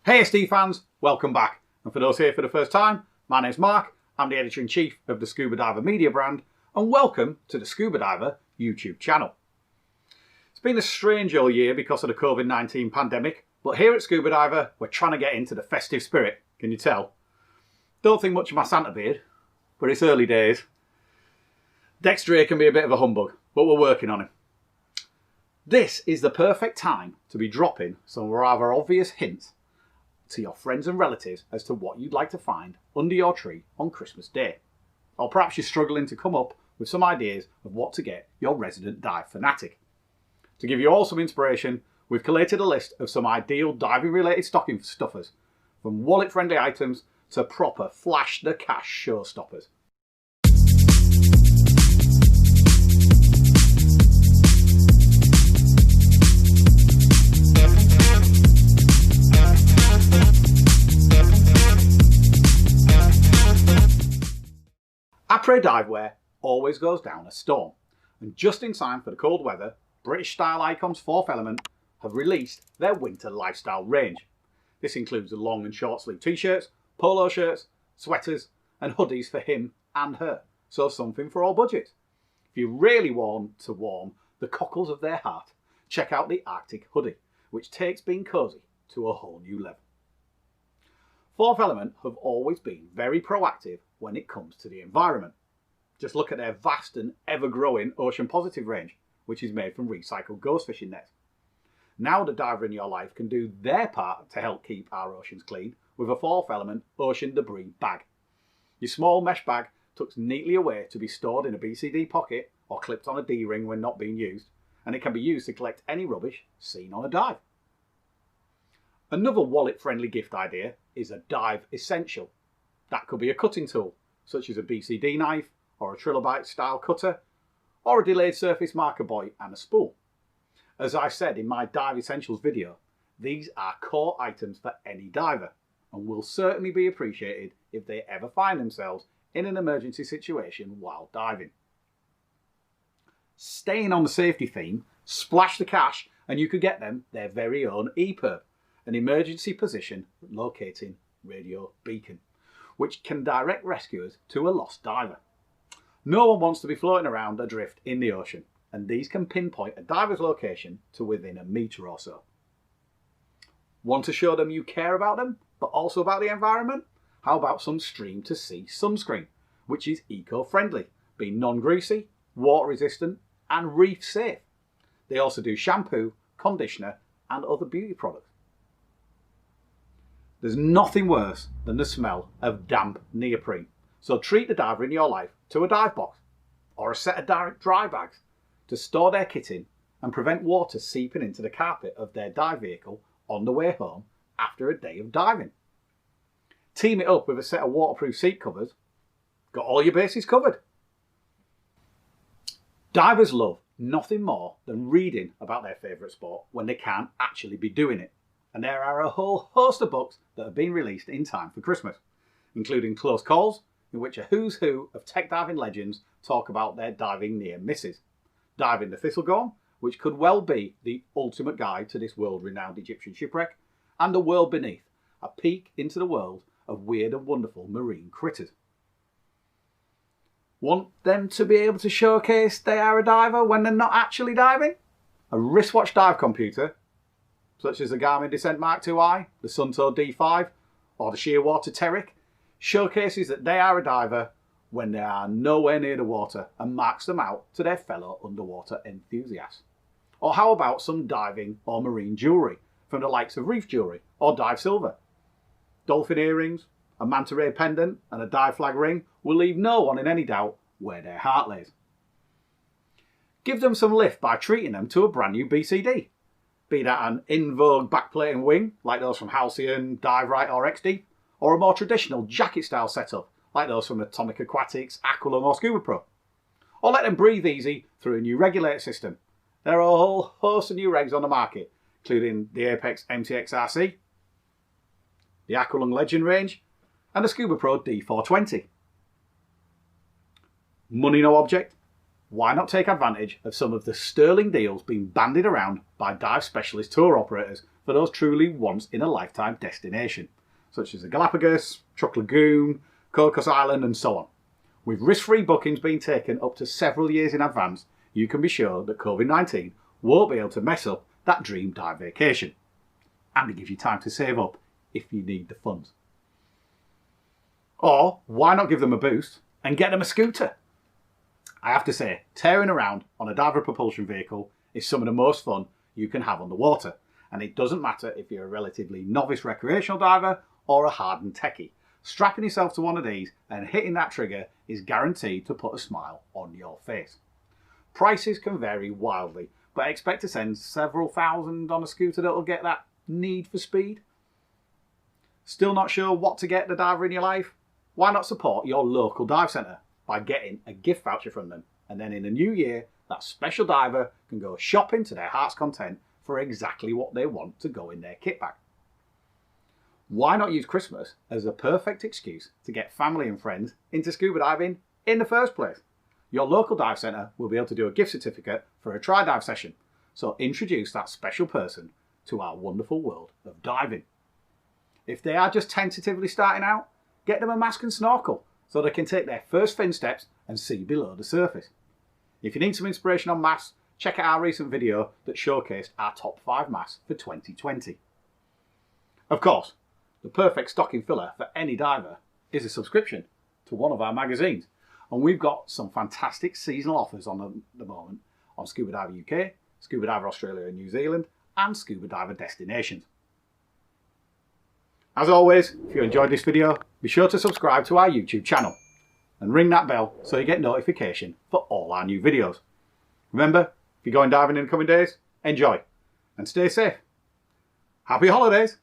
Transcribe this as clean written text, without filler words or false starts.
Hey SD fans, welcome back. And for those here for the first time, my name's Mark, I'm the Editor-in-Chief of the Scuba Diver Media brand, and welcome to the Scuba Diver YouTube channel. It's been a strange old year because of the COVID-19 pandemic, but here at Scuba Diver, we're trying to get into the festive spirit, can you tell? Don't think much of my Santa beard, but it's early days. Dexter here can be a bit of a humbug, but we're working on him. This is the perfect time to be dropping some rather obvious hints to your friends and relatives as to what you'd like to find under your tree on Christmas Day. Or perhaps you're struggling to come up with some ideas of what to get your resident dive fanatic. To give you all some inspiration, we've collated a list of some ideal diving related stocking stuffers, from wallet friendly items to proper flash the cash showstoppers. Après divewear always goes down a storm, and just in time for the cold weather, British style icons Fourth Element have released their winter lifestyle range. This includes the long and short sleeve t-shirts, polo shirts, sweaters and hoodies for him and her, so something for all budgets. If you really want to warm the cockles of their heart, check out the Arctic hoodie, which takes being cosy to a whole new level. Fourth Element have always been very proactive when it comes to the environment. Just look at their vast and ever-growing Ocean Positive range, which is made from recycled ghost fishing nets. Now the diver in your life can do their part to help keep our oceans clean with a Fourth Element Ocean Debris bag. Your small mesh bag tucks neatly away to be stored in a BCD pocket or clipped on a D-ring when not being used, and it can be used to collect any rubbish seen on a dive. Another wallet-friendly gift idea is a dive essential. That could be a cutting tool, such as a BCD knife or a trilobite style cutter, or a delayed surface marker buoy and a spool. As I said in my Dive Essentials video, these are core items for any diver and will certainly be appreciated if they ever find themselves in an emergency situation while diving. Staying on the safety theme, splash the cash and you could get them their very own EPIRB, an emergency position locating radio beacon, which can direct rescuers to a lost diver. No one wants to be floating around adrift in the ocean, and these can pinpoint a diver's location to within a metre or so. Want to show them you care about them, but also about the environment? How about some stream to sea sunscreen, which is eco-friendly, being non-greasy, water resistant and reef safe. They also do shampoo, conditioner and other beauty products. There's nothing worse than the smell of damp neoprene, so treat the diver in your life to a dive box or a set of dry bags to store their kit in and prevent water seeping into the carpet of their dive vehicle on the way home after a day of diving. Team it up with a set of waterproof seat covers, got all your bases covered. Divers love nothing more than reading about their favourite sport when they can't actually be doing it. And there are a whole host of books that have been released in time for Christmas, including Close Calls, in which a who's who of tech diving legends talk about their diving near misses. Diving the Thistlegorm, which could well be the ultimate guide to this world-renowned Egyptian shipwreck, and The World Beneath, a peek into the world of weird and wonderful marine critters. Want them to be able to showcase they are a diver when they're not actually diving? A wristwatch dive computer, such as the Garmin Descent Mark II-i, the Suunto D5 or the Shearwater Terric, showcases that they are a diver when they are nowhere near the water and marks them out to their fellow underwater enthusiasts. Or how about some diving or marine jewellery from the likes of Reef Jewellery or Dive Silver? Dolphin earrings, a manta ray pendant and a dive flag ring will leave no one in any doubt where their heart lays. Give them some lift by treating them to a brand new BCD. Be that an in vogue backplating wing like those from Halcyon, Dive Right or XD, or a more traditional jacket style setup like those from Atomic Aquatics, Aqualung or Scuba Pro. Or let them breathe easy through a new regulator system. There are a whole host of new regs on the market, including the Apex MTX RC, the Aqualung Legend range and the Scuba Pro D420. Money no object? Why not take advantage of some of the sterling deals being bandied around by dive specialist tour operators for those truly once-in-a-lifetime destinations, such as the Galapagos, Truck Lagoon, Cocos Island and so on. With risk-free bookings being taken up to several years in advance, you can be sure that COVID-19 won't be able to mess up that dream dive vacation. And it gives you time to save up if you need the funds. Or why not give them a boost and get them a scooter? I have to say, tearing around on a diver propulsion vehicle is some of the most fun you can have on the water. And it doesn't matter if you're a relatively novice recreational diver or a hardened techie. Strapping yourself to one of these and hitting that trigger is guaranteed to put a smile on your face. Prices can vary wildly, but expect to spend several thousand on a scooter that will get that need for speed. Still not sure what to get the diver in your life? Why not support your local dive centre by getting a gift voucher from them, and then in the new year that special diver can go shopping to their heart's content for exactly what they want to go in their kit bag. Why not use Christmas as a perfect excuse to get family and friends into scuba diving in the first place? Your local dive centre will be able to do a gift certificate for a try dive session, so introduce that special person to our wonderful world of diving. If they are just tentatively starting out, get them a mask and snorkel so they can take their first fin steps and see below the surface. If you need some inspiration on masks, check out our recent video that showcased our top 5 masks for 2020. Of course, the perfect stocking filler for any diver is a subscription to one of our magazines. And we've got some fantastic seasonal offers on at the moment on Scuba Diver UK, Scuba Diver Australia and New Zealand, and Scuba Diver Destinations. As always, if you enjoyed this video, be sure to subscribe to our YouTube channel and ring that bell so you get notification for all our new videos. Remember, if you're going diving in the coming days, enjoy and stay safe. Happy holidays!